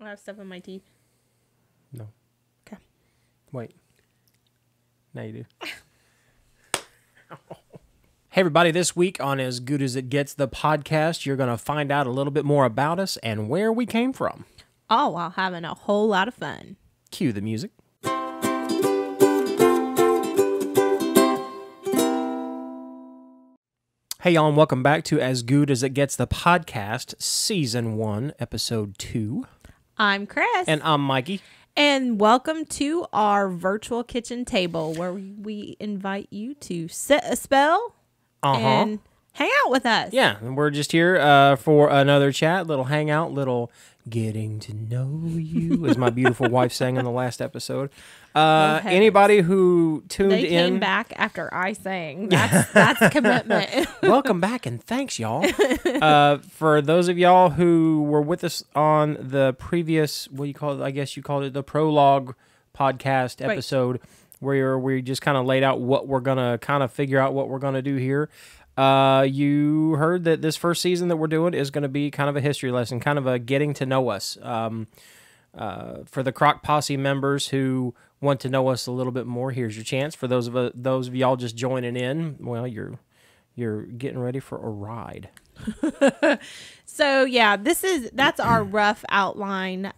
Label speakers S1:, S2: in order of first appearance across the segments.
S1: I have stuff in my teeth.
S2: No.
S1: Okay.
S2: Wait. Now you do. Hey, everybody. This week on As Good As It Gets, the podcast, you're going to find out a little bit more about us and where we came from.
S1: All while having a whole lot of fun.
S2: Cue the music. Hey, y'all, and welcome back to As Good As It Gets, the podcast, Season 1, Episode 2.
S1: I'm Cris.
S2: And I'm Mikey.
S1: And welcome to our virtual kitchen table where we invite you to sit a spell and hang out with us.
S2: Yeah, and we're just here for another chat, little hangout, little getting to know you, as my beautiful wife sang in the last episode. Anybody who tuned in...
S1: They came back after I sang. That's commitment.
S2: Welcome back, and thanks, y'all. For those of y'all who were with us on the previous, what do you call it? I guess you called it the prologue podcast episode, where we just kind of laid out what we're going to kind of figure out what we're going to do here. You heard that this first season that we're doing is going to be kind of a history lesson, kind of a getting to know us. For the Crock Posse members who want to know us a little bit more, here's your chance. For those of y'all just joining in, well, you're getting ready for a ride.
S1: So yeah, that's our rough outline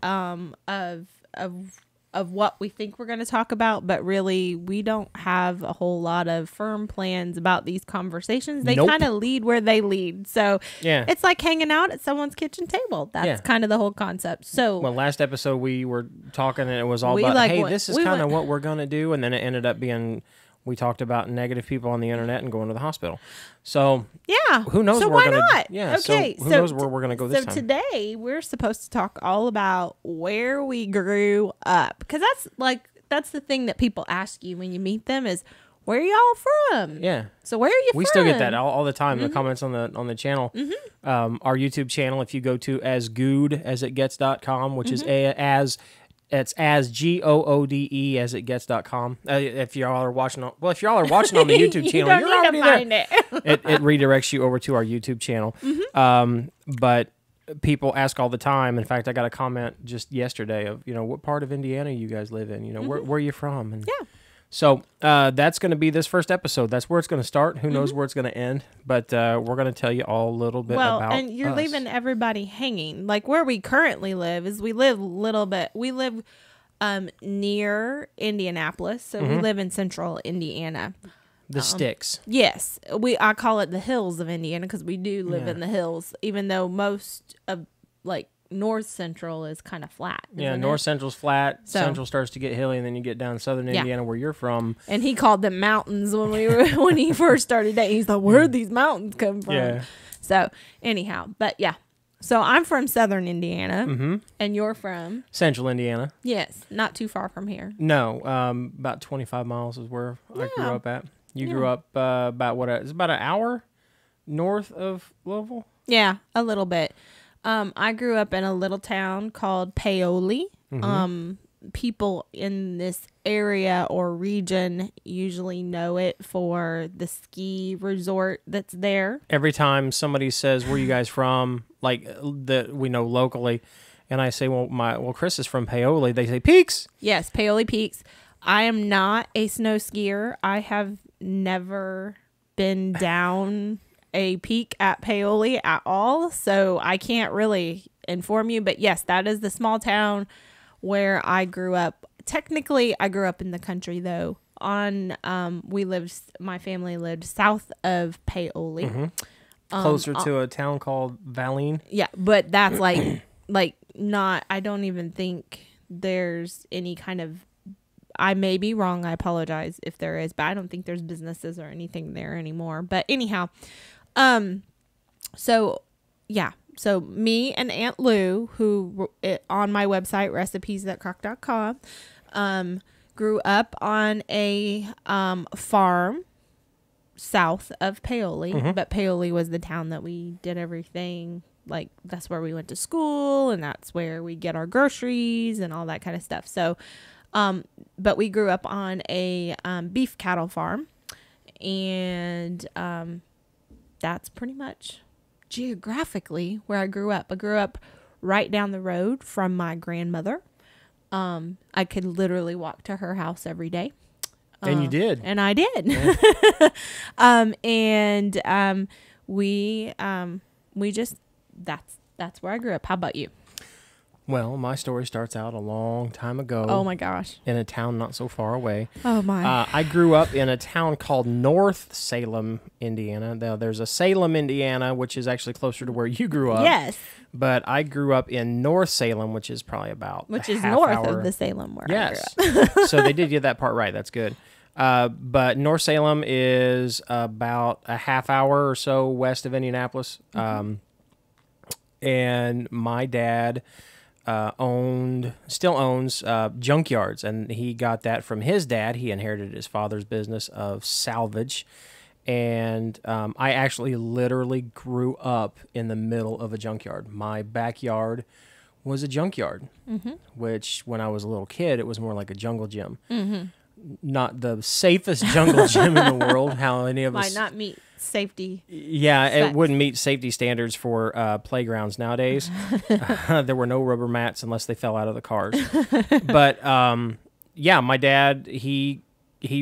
S1: of what we think we're going to talk about, but really we don't have a whole lot of firm plans about these conversations. They kind of lead where they lead. So yeah, it's like hanging out at someone's kitchen table. That's kind of the whole concept. So
S2: well, last episode we were talking and it was all about, hey, this is kind of what we're going to do. And then it ended up being, we talked about negative people on the internet and going to the hospital. So
S1: yeah,
S2: who knows?
S1: So
S2: where
S1: why not?
S2: Yeah. Okay. So who knows where we're going to go this time?
S1: So today we're supposed to talk all about where we grew up, because that's the thing that people ask you when you meet them is, where are y'all from?
S2: Yeah.
S1: So where are you from?
S2: We still get that all the time in the comments on the channel. Our YouTube channel, if you go to asgoodasitgets.com, which is it's as GOODE as it gets.com. If y'all are watching on the YouTube channel, you're already there. It redirects you over to our YouTube channel. But people ask all the time. In fact, I got a comment just yesterday of, what part of Indiana you guys live in? Where are you from? And
S1: yeah.
S2: So that's going to be this first episode. That's where it's going to start. Who knows where it's going to end? But we're going to tell you all a little bit about
S1: and you're
S2: us.
S1: Leaving everybody hanging. Like where we currently live is we live near Indianapolis. So we live in central Indiana.
S2: The sticks.
S1: Yes. I call it the hills of Indiana because we do live in the hills, even though most of North Central is kind of flat.
S2: Yeah, North Central's flat. So, Central starts to get hilly, and then you get down southern Indiana where you're from.
S1: And he called them mountains when he first started dating. He's like, where'd these mountains come from? Yeah. So anyhow, but yeah. So I'm from southern Indiana, and you're from?
S2: Central Indiana.
S1: Yes, not too far from here.
S2: No, about 25 miles is where I grew up at. You grew up about it's about an hour north of Louisville? Yeah,
S1: a little bit. I grew up in a little town called Paoli. People in this area or region usually know it for the ski resort that's there.
S2: Every time somebody says, where are you guys from? That we know locally. And I say, well, Cris is from Paoli. They say Peaks.
S1: Yes, Paoli Peaks. I am not a snow skier. I have never been down a peak at Paoli at all, so I can't really inform you, but yes, that is the small town where I grew up. Technically, I grew up in the country though. My family lived south of Paoli.
S2: Closer to a town called Valine.
S1: Yeah, but that's not, I don't even think there's any kind of, I may be wrong, I apologize if there is, but I don't think there's businesses or anything there anymore. But anyhow, so me and Aunt Lou, who on my website, recipes@crock.com, grew up on a farm south of Paoli, but Paoli was the town that we did everything. That's where we went to school, and that's where we get our groceries and all that kind of stuff. So, but we grew up on a beef cattle farm, and that's pretty much geographically where I grew up. I grew up right down the road from my grandmother. I could literally walk to her house every day.
S2: And you did.
S1: And I did. Yeah. We just, that's where I grew up. How about you?
S2: Well, my story starts out a long time ago.
S1: Oh my gosh.
S2: In a town not so far away.
S1: Oh my.
S2: I grew up in a town called North Salem, Indiana. Now, there's a Salem, Indiana, which is actually closer to where you grew up.
S1: Yes.
S2: But I grew up in North Salem, which is probably about
S1: north
S2: hour.
S1: of the Salem where
S2: yes.
S1: I grew up.
S2: So they did get that part right. That's good. But North Salem is about a half hour or so west of Indianapolis. Mm-hmm. And my dad still owns junkyards, and he got that from his dad. He inherited his father's business of salvage. And I actually literally grew up in the middle of a junkyard. My backyard was a junkyard, mm-hmm. which when I was a little kid, it was more like a jungle gym. Mm-hmm. Not the safest jungle gym in the world. How any of us
S1: might not meet safety.
S2: Yeah, it wouldn't meet safety standards for playgrounds nowadays. There were no rubber mats unless they fell out of the cars. But yeah, my dad he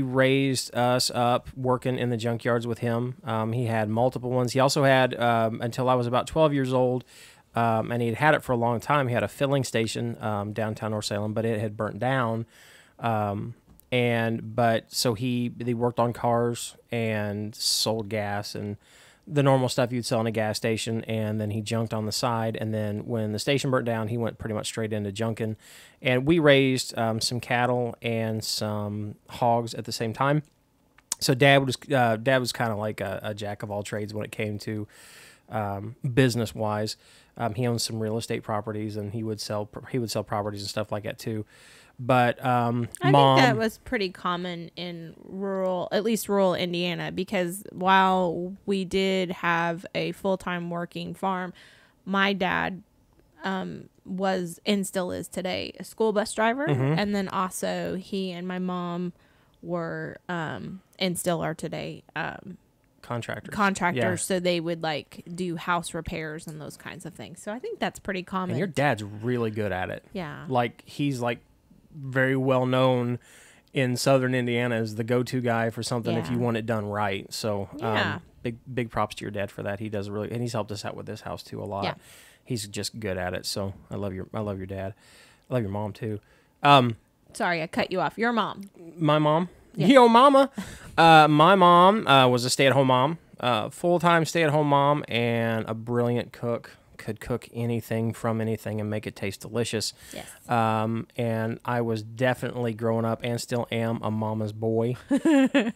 S2: raised us up working in the junkyards with him. He had multiple ones. He also had until I was about 12 years old. And he'd had it for a long time. He had a filling station downtown North Salem, but it had burnt down. So he worked on cars and sold gas and the normal stuff you'd sell in a gas station. And then he junked on the side. And then when the station burnt down, he went pretty much straight into junking. And we raised some cattle and some hogs at the same time. So dad was kind of like a jack of all trades when it came to business wise. He owns some real estate properties, and he would sell properties and stuff like that too. But I think
S1: that was pretty common in at least rural Indiana, because while we did have a full-time working farm, my dad was and still is today a school bus driver, mm-hmm. and then also he and my mom were and still are today contractors, yeah. So they would like do house repairs and those kinds of things. So I think that's pretty common.
S2: And your dad's really good at it.
S1: Yeah,
S2: like he's like very well known in southern Indiana as the go-to guy for something if you want it done right. So big props to your dad for that. He does and he's helped us out with this house too a lot. Yeah. He's just good at it. So I love your dad. I love your mom too.
S1: Sorry, I cut you off. Your mom.
S2: My mom.
S1: Yeah.
S2: Yo, mama. My mom was a stay-at-home mom, full-time stay-at-home mom, and a brilliant cook. Could cook anything from anything and make it taste delicious.
S1: Yes.
S2: And I was definitely growing up and still am a mama's boy. I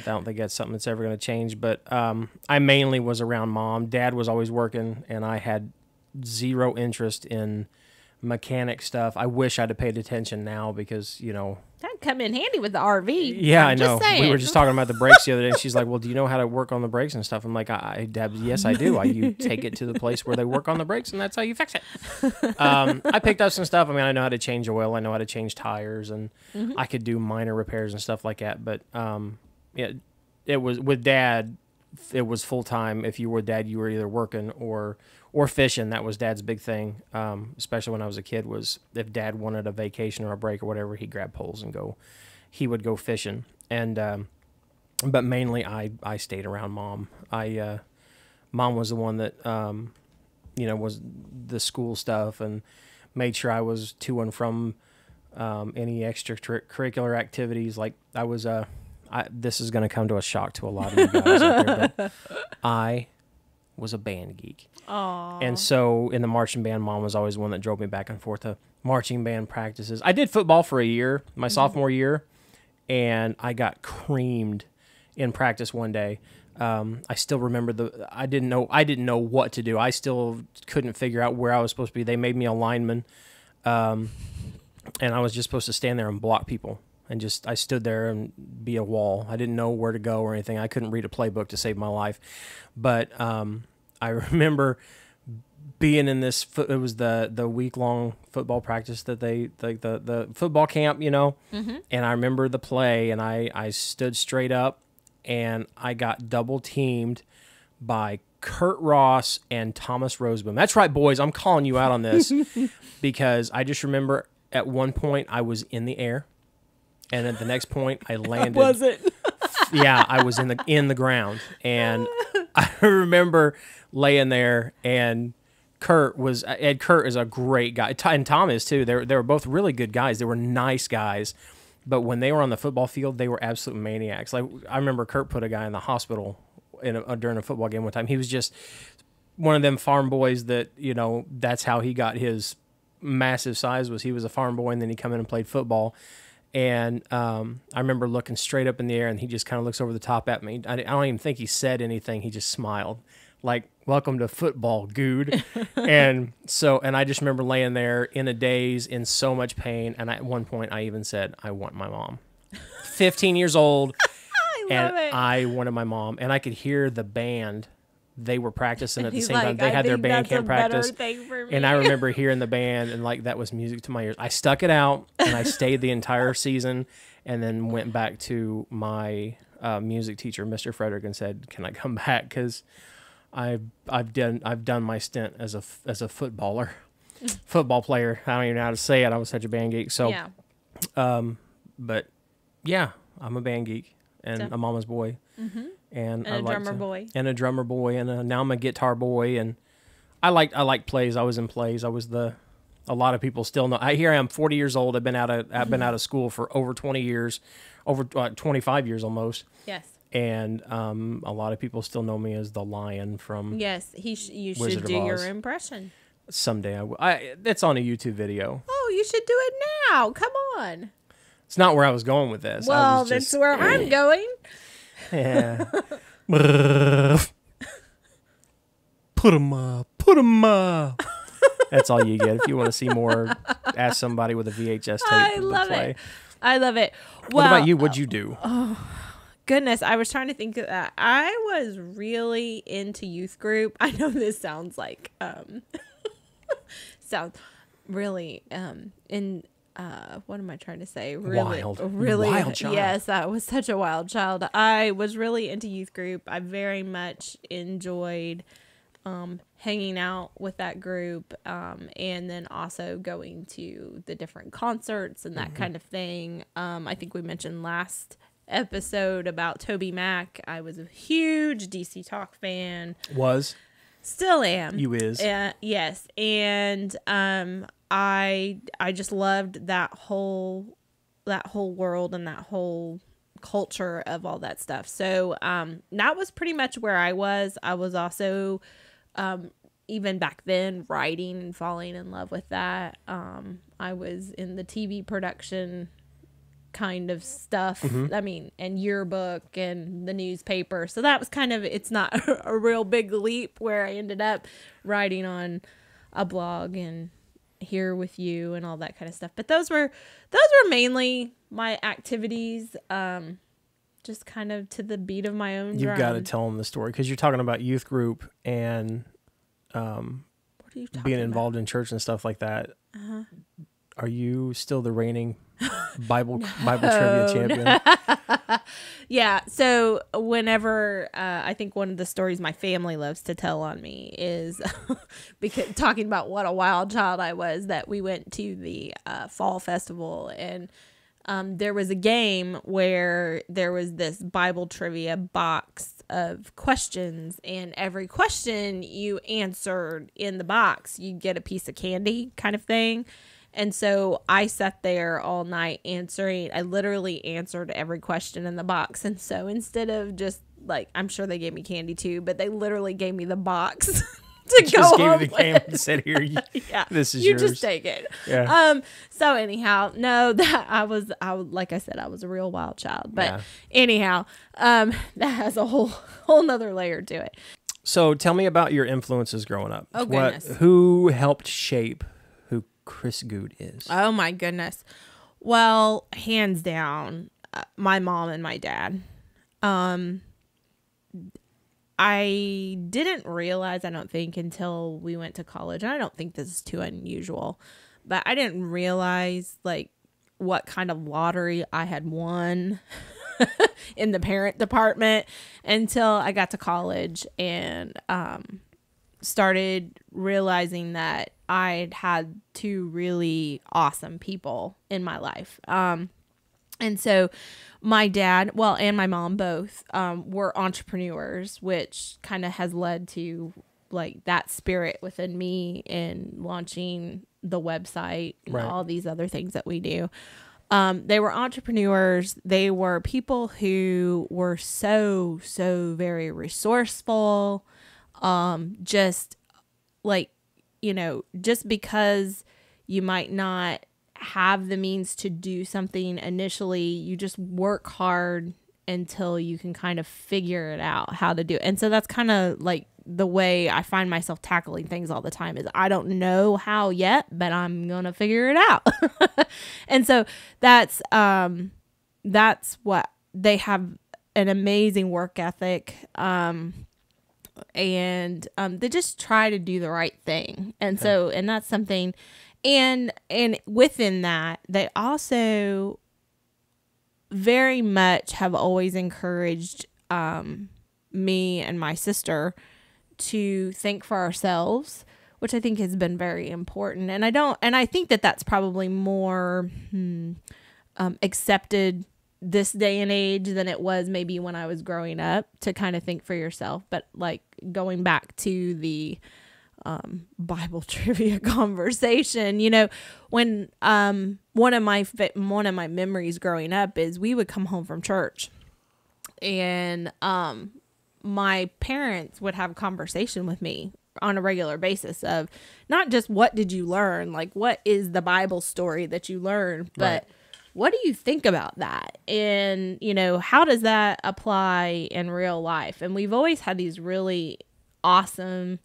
S2: don't think that's something that's ever going to change, but I mainly was around mom. Dad was always working, and I had zero interest in mechanic stuff. I wish I'd have paid attention now because,
S1: that'd come in handy with the RV.
S2: Yeah, I know. We were just talking about the brakes the other day. And she's like, well, do you know how to work on the brakes and stuff? I'm like, Dad, yes, I do. You take it to the place where they work on the brakes, and that's how you fix it. I picked up some stuff. I mean, I know how to change oil. I know how to change tires, and mm-hmm. I could do minor repairs and stuff like that. But it was with Dad. It was full time. If you were Dad, you were either working or fishing. That was Dad's big thing, especially when I was a kid, was if Dad wanted a vacation or a break or whatever, he'd grab poles and he would go fishing. And but mainly I stayed around Mom. Mom was the one that was the school stuff and made sure I was to and from any extracurricular activities. Like I was this is going to come to a shock to a lot of you guys out there, but I was a band geek.
S1: Aww.
S2: And so in the marching band, Mom was always the one that drove me back and forth to marching band practices. I did football for a year, my mm-hmm. sophomore year, and I got creamed in practice one day. I still remember I didn't know what to do. I still couldn't figure out where I was supposed to be. They made me a lineman, and I was just supposed to stand there and block people. And I stood there and be a wall. I didn't know where to go or anything. I couldn't read a playbook to save my life. But I remember being in this, it was the week-long football practice that the football camp, mm-hmm. and I remember the play, and I stood straight up, and I got double-teamed by Kurt Ross and Thomas Roseboom. That's right, boys. I'm calling you out on this because I just remember at one point I was in the air, and at the next point I landed.
S1: Was it?
S2: Yeah, I was in the ground, and I remember laying there, and Kurt is a great guy, and Tom is too. They were both really good guys. They were nice guys, but when they were on the football field, they were absolute maniacs. Like I remember Kurt put a guy in the hospital during a football game one time. He was just one of them farm boys that, that's how he got his massive size. Was he was a farm boy, and then he come in and played football. And I remember looking straight up in the air, and he just kind of looks over the top at me. I don't even think he said anything. He just smiled, like, "Welcome to football, Goode." and I just remember laying there in a daze, in so much pain. And at one point, I even said, "I want my mom." 15 years old, I wanted my mom. And I could hear the band. They were practicing at the same time. They had their band camp practice. And I remember hearing the band, and like that was music to my ears. I stuck it out, and I stayed the entire season, and then went back to my music teacher, Mr. Frederick, and said, "Can I come back? Because I've done my stint as a football player. I don't even know how to say it. I was such a band geek." So, yeah. But yeah, I'm a band geek and a mama's boy. Mm-hmm. And a drummer boy. And a drummer boy. And now I'm a guitar boy. And I like plays. I was in plays. A lot of people still know. Here I am, 40 years old. I've been out of school for over 20 years, over 25 years almost. Yes. And a lot of people still know me as the lion from. Yes, you should do your impression. Someday I will. It's on a YouTube video.
S1: Oh, you should do it now. Come on.
S2: It's not where I was going with this.
S1: Well, that's where I'm going.
S2: Yeah. Put 'em up. That's all you get. If you want to see more, ask somebody with a VHS tape.
S1: I love it. Well,
S2: what about you? What'd you do?
S1: Oh, goodness. I was trying to think of that. I was really into youth group. I know this sounds like, sounds really, what am I trying to say? Really
S2: wild child.
S1: Yes, I was such a wild child. I was really into youth group. I very much enjoyed hanging out with that group, and then also going to the different concerts and that kind of thing. I think we mentioned last episode about Toby Mac. I was a huge DC Talk fan. Still am.
S2: You is.
S1: Yes. And I just loved that whole world and that whole culture of all that stuff. So that was pretty much where I was. I was also even back then writing and falling in love with that. I was in the TV production kind of stuff. I mean, and yearbook and the newspaper. So that was kind of, it's not a real big leap where I ended up writing on a blog and here with you and all that kind of stuff. But those were mainly my activities, just kind of to the beat of my own drum.
S2: You've got to tell them the story, because you're talking about youth group and being involved in church and stuff like that. Are you still the reigning Bible trivia champion?
S1: Yeah. So whenever I think one of the stories my family loves to tell on me is because talking about what a wild child I was, that we went to the fall festival, and there was a game where there was this Bible trivia box of questions, and every question you answered in the box, you'd get a piece of candy kind of thing. And so I sat there all night answering. I literally answered every question in the box. And so instead of just like, I'm sure they gave me candy too, but they literally gave me the box to go
S2: just gave
S1: home
S2: you the candy and said, "Here,
S1: yeah,
S2: this is
S1: yours.
S2: You
S1: just take it."
S2: Yeah.
S1: So anyhow, no, that I was like I said, I was a real wild child. But anyhow, that has a whole nother layer to it.
S2: So tell me about your influences growing up.
S1: Oh goodness.
S2: Who helped shape Cris Goode is?
S1: Oh my goodness. Well, hands down, my mom and my dad. I didn't realize, I don't think, until we went to college, and I don't think this is too unusual, but I didn't realize like what kind of lottery I had won in the parent department until I got to college and started realizing that I'd had two really awesome people in my life. And so my dad, well, and my mom both were entrepreneurs, which kind of has led to like that spirit within me in launching the website and all these other things that we do. They were entrepreneurs. They were people who were so very resourceful. Just like, you know, just because you might not have the means to do something initially, you just work hard until you can kind of figure it out how to do it. And so that's kind of like the way I find myself tackling things all the time is I don't know how yet, but I'm going to figure it out. And so that's what they have, an amazing work ethic. And they just try to do the right thing. And so, and that's something, and within that, they also very much have always encouraged me and my sister to think for ourselves, which I think has been very important. And I think that that's probably more accepted this day and age than it was maybe when I was growing up, to kind of think for yourself. But like going back to the Bible trivia conversation, you know, when one of my memories growing up is we would come home from church and my parents would have a conversation with me on a regular basis of not just what did you learn, like what is the Bible story that you learned, but what do you think about that? And, you know, how does that apply in real life? And we've always had these really awesome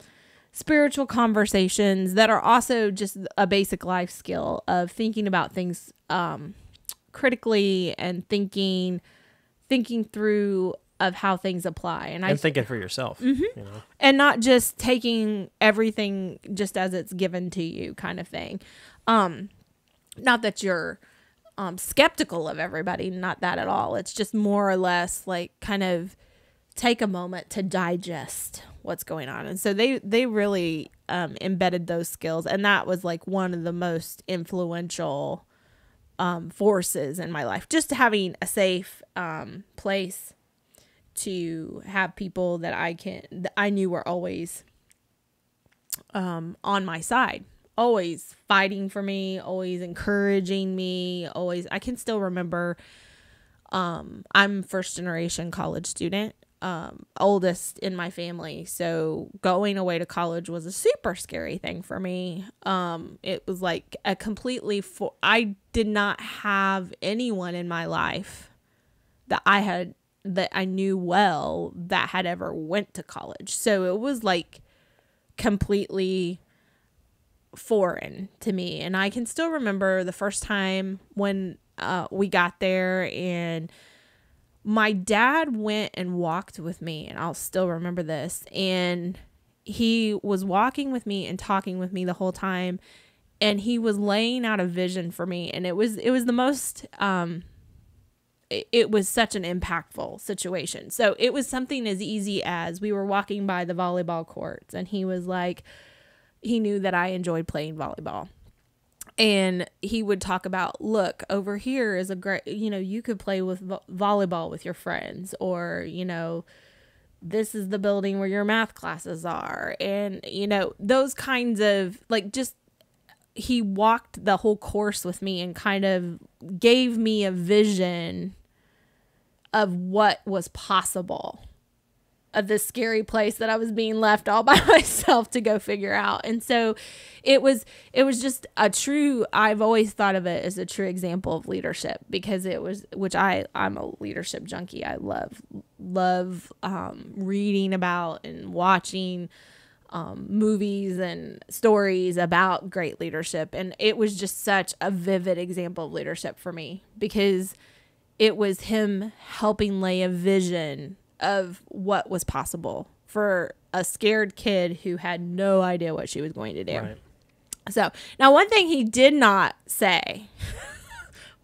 S1: spiritual conversations that are also just a basic life skill of thinking about things critically and thinking through of how things apply. And
S2: thinking for yourself. Mm-hmm. You know?
S1: And not just taking everything just as it's given to you kind of thing. Not that you're skeptical of everybody, not that at all. It's just more or less like kind of take a moment to digest what's going on. And so they really embedded those skills. And that was like one of the most influential forces in my life. Just having a safe place to have people that I knew were always on my side, always fighting for me, always encouraging me, always. I can still remember, I'm first generation college student, oldest in my family. So going away to college was a super scary thing for me. It was like a completely, I did not have anyone in my life that I knew well that had ever went to college. So it was like completely foreign to me. And I can still remember the first time when we got there and my dad went and walked with me, and I'll still remember this. And he was walking with me and talking with me the whole time, and he was laying out a vision for me. And it was the most, it was such an impactful situation. So it was something as easy as we were walking by the volleyball courts, and he was like, he knew that I enjoyed playing volleyball. And he would talk about, look, over here is a great, you know, you could play with volleyball with your friends, or, you know, this is the building where your math classes are. And, you know, those kinds of like, just, he walked the whole course with me and kind of gave me a vision of what was possible of this scary place that I was being left all by myself to go figure out. And so it was just a true, I've always thought of it as a true example of leadership, because it was, which I'm a leadership junkie. I love reading about and watching movies and stories about great leadership. And it was just such a vivid example of leadership for me, because it was him helping lay a vision of what was possible for a scared kid who had no idea what she was going to do. Right. So now, one thing he did not say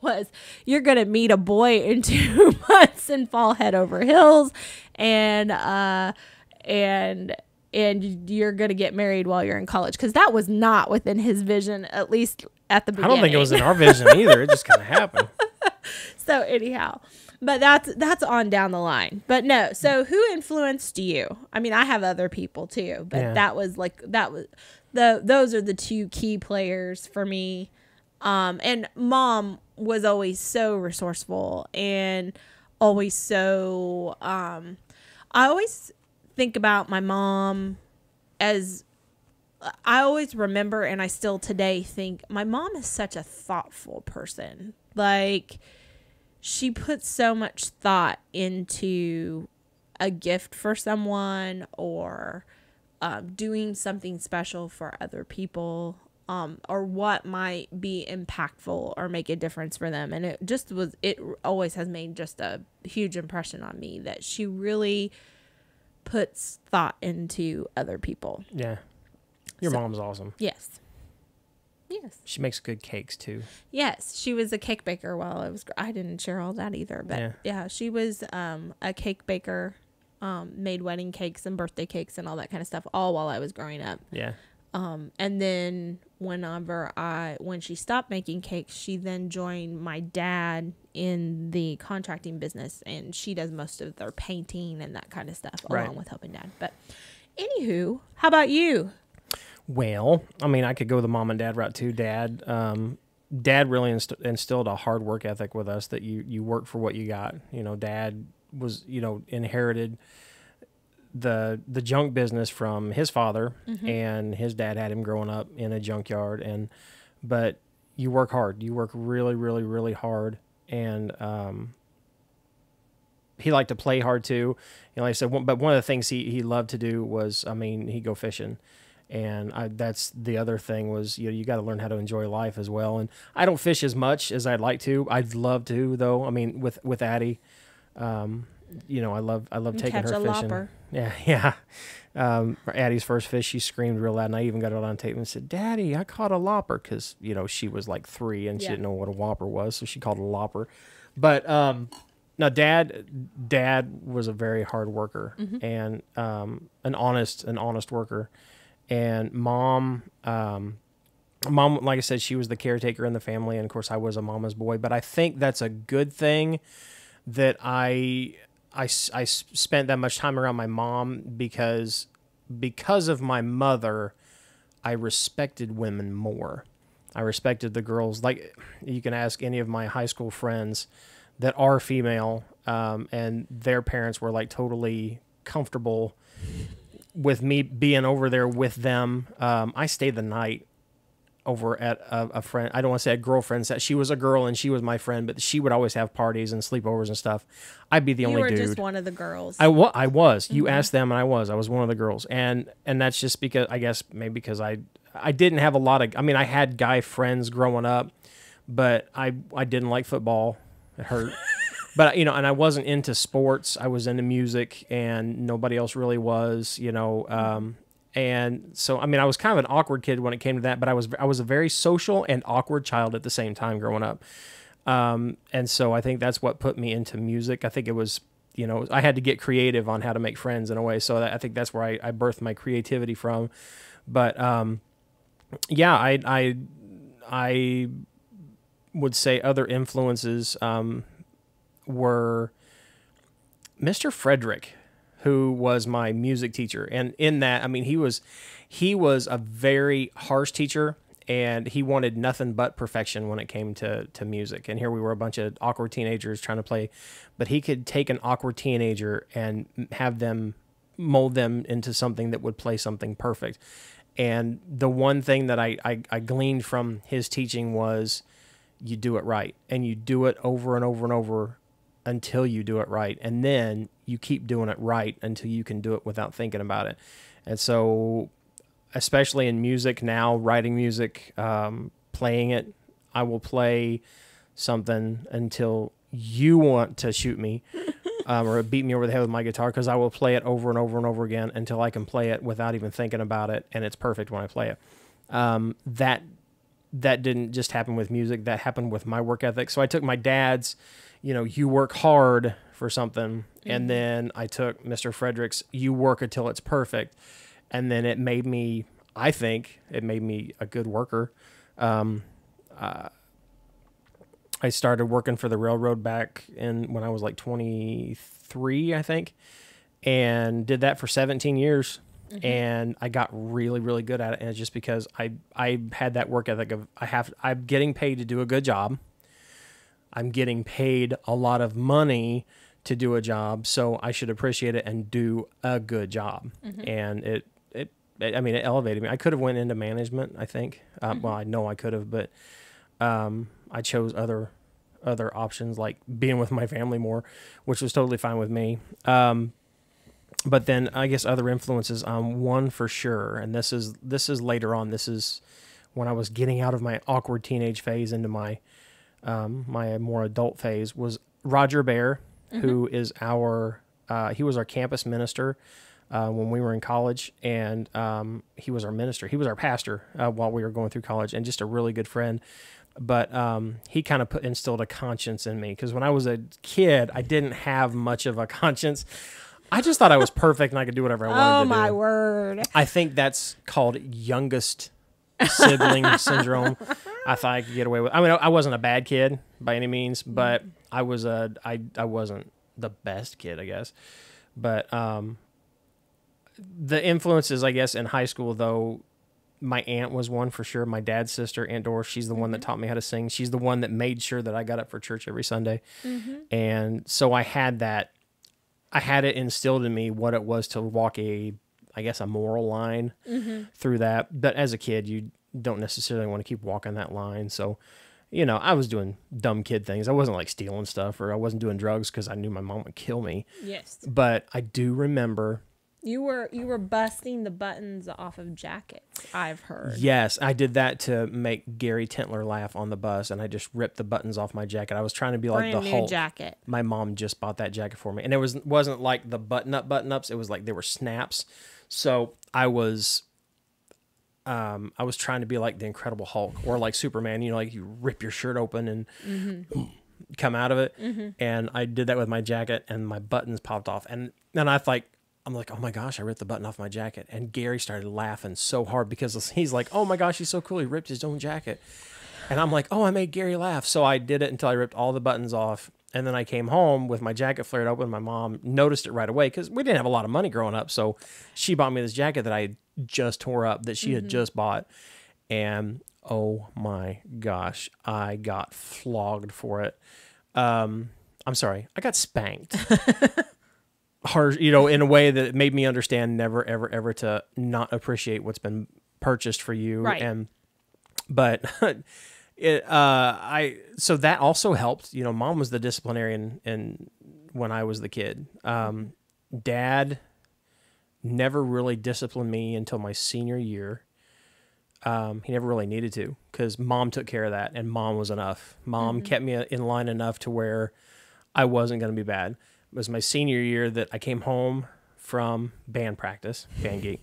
S1: was, you're going to meet a boy in 2 months and fall head over heels, and you're going to get married while you're in college, because that was not within his vision, at least at the beginning.
S2: I don't think it was in our vision either. It just kind of happened.
S1: So anyhow, but that's on down the line. But no, so who influenced you? I mean, I have other people too, but those are the 2 key players for me. And Mom was always so resourceful and always so, I always think about my mom as, I always remember, and I still today think, my mom is such a thoughtful person. Like, she puts so much thought into a gift for someone, or doing something special for other people, or what might be impactful or make a difference for them. And it always has made just a huge impression on me that she really puts thought into other people.
S2: Yeah. Your mom's awesome.
S1: Yes. Yes.
S2: She makes good cakes too.
S1: Yes. She was a cake baker I didn't share all that either, but yeah, she was a cake baker, made wedding cakes and birthday cakes and all that kind of stuff, all while I was growing up.
S2: Yeah.
S1: And then when she stopped making cakes, she then joined my dad in the contracting business, and she does most of their painting and that kind of stuff, along with helping Dad. But anywho, how about you?
S2: Well, I mean, I could go the mom and dad route too. Dad really instilled a hard work ethic with us, that you work for what you got. You know, Dad was, inherited the junk business from his father, and his dad had him growing up in a junkyard. But you work hard. You work really, really, really hard. And he liked to play hard too. Like I said, but one of the things he loved to do was, he'd go fishing. And that's the other thing was, you got to learn how to enjoy life as well. And I don't fish as much as I'd like to. I'd love to, though. I mean, with Addie, I love taking her fishing.
S1: Lopper.
S2: Yeah. Addie's first fish, she screamed real loud, and I even got it on tape and said, "Daddy, I caught a lopper," because she was like 3 and she didn't know what a whopper was, so she called it a lopper. But now Dad was a very hard worker, and an honest worker. And mom, like I said, she was the caretaker in the family, and of course I was a mama's boy. But I think that's a good thing that I spent that much time around my mom, because of my mother, I respected women more. I respected the girls. Like, you can ask any of my high school friends that are female, and their parents were like totally comfortable with me being over there with them. I stayed the night over at a friend. I don't want to say a girlfriend's. She was a girl and she was my friend, but she would always have parties and sleepovers and stuff. I'd be the only dude. You were
S1: just one of the girls.
S2: I was. You asked them, and I was one of the girls. And that's just because, I guess, maybe because I didn't have a lot of. I had guy friends growing up, but I didn't like football. It hurt. But, and I wasn't into sports. I was into music, and nobody else really was, and so, I was kind of an awkward kid when it came to that, but I was a very social and awkward child at the same time growing up. And so I think that's what put me into music. I think it was, I had to get creative on how to make friends in a way. So I think that's where I birthed my creativity from. But, I would say other influences, were Mr. Frederick, who was my music teacher. And in that, he was a very harsh teacher, and he wanted nothing but perfection when it came to music. And here we were, a bunch of awkward teenagers trying to play, but he could take an awkward teenager and have them mold them into something that would play something perfect. And the one thing that I gleaned from his teaching was, you do it right, and you do it over and over and over until you do it right. And then you keep doing it right until you can do it without thinking about it. And so, especially in music now, writing music, playing it, I will play something until you want to shoot me or beat me over the head with my guitar, because I will play it over and over and over again until I can play it without even thinking about it, and it's perfect when I play it. that didn't just happen with music. That happened with my work ethic. So I took my dad's, you work hard for something. And then I took Mr. Frederick's, you work until it's perfect. And then it made me, I think, it made me a good worker. I started working for the railroad back when I was like 23, I think, and did that for 17 years. And I got really, really good at it. And it's just because I had that work ethic of I'm getting paid to do a good job. I'm getting paid a lot of money to do a job, so I should appreciate it and do a good job. And it elevated me. I could have went into management, I think. Well, I know I could have, but I chose other options, like being with my family more, which was totally fine with me. But then I guess other influences, one for sure, and this is later on. This is when I was getting out of my awkward teenage phase into my my more adult phase, was Roger Bear, who is he was our campus minister when we were in college, and he was our minister. He was our pastor while we were going through college, and just a really good friend. But he kind of instilled a conscience in me, because when I was a kid, I didn't have much of a conscience. I just thought I was perfect and I could do whatever I wanted to do.
S1: Oh, my word.
S2: I think that's called youngest sibling syndrome. I thought I could get away with. I mean, I wasn't a bad kid by any means, but I wasn't the best kid, I guess. But the influences, I guess, in high school, though, my aunt was one for sure. My dad's sister, Aunt Doris, she's the one that taught me how to sing. She's the one that made sure that I got up for church every Sunday. And so I had that. I had it instilled in me what it was to walk a moral line through that. But as a kid, you don't necessarily want to keep walking that line. So, I was doing dumb kid things. I wasn't like stealing stuff, or I wasn't doing drugs because I knew my mom would kill me.
S1: Yes.
S2: But I do remember.
S1: You were busting the buttons off of jackets, I've heard.
S2: Yes, I did that to make Gary Tentler laugh on the bus, and I just ripped the buttons off my jacket. I was trying to be like the Hulk.
S1: Jacket.
S2: My mom just bought that jacket for me, and it wasn't like the button-ups. It was like they were snaps. So I was trying to be like the Incredible Hulk, or like Superman. Like you rip your shirt open and come out of it. And I did that with my jacket, and my buttons popped off, and then I'm like, oh my gosh, I ripped the button off my jacket. And Gary started laughing so hard because he's like, oh my gosh, he's so cool. He ripped his own jacket. And I'm like, oh, I made Gary laugh. So I did it until I ripped all the buttons off. And then I came home with my jacket flared open. My mom noticed it right away because we didn't have a lot of money growing up. So she bought me this jacket that I had just tore up, that she had just bought. And oh my gosh, I got flogged for it. I'm sorry, I got spanked. Hard, in a way that made me understand never, ever, ever to not appreciate what's been purchased for you.
S1: Right.
S2: But so that also helped. Mom was the disciplinarian when I was the kid. Dad never really disciplined me until my senior year. He never really needed to, because Mom took care of that, and Mom was enough. Mom kept me in line enough to where I wasn't going to be bad. It was my senior year that I came home from band practice, band geek,